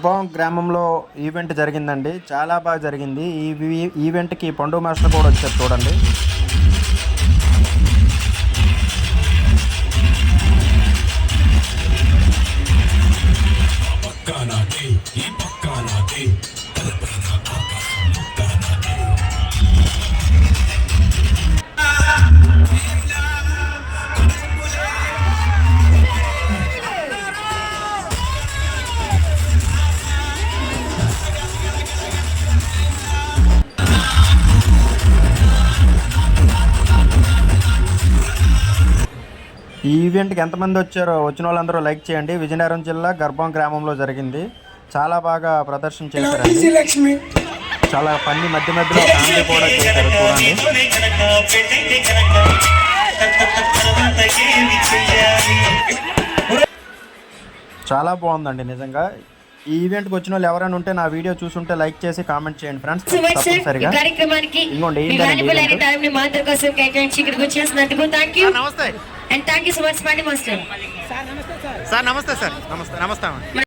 గర్భం గ్రామంలో ఈవెంట్ జరిగిందండి. చాలా బాగా జరిగింది. ఈ ఈవెంట్కి పండు మాస్టర్ కూడా వచ్చారు చూడండి. ఈ ఈవెంట్కి ఎంతమంది వచ్చారో వచ్చిన వాళ్ళందరూ లైక్ చేయండి. విజయనగరం జిల్లా గర్భం గ్రామంలో జరిగింది. చాలా బాగా ప్రదర్శన చేశారండి. చాలా పని మధ్య మధ్యలో ఫ్యామిలీ కూడా చేశారు చూడండి. చాలా బాగుందండి నిజంగా. ఈ ఈవెంట్కి వచ్చిన వాళ్ళు ఎవరైనా ఉంటే నా వీడియో చూసుంటే లైక్ చేసి కామెంట్ చేయండి ఫ్రెండ్స్. తప్పనిసరిగా ఇంకోండి And thank you so much, Spani Master. Sir నమస్తే సార్. నమస్తే.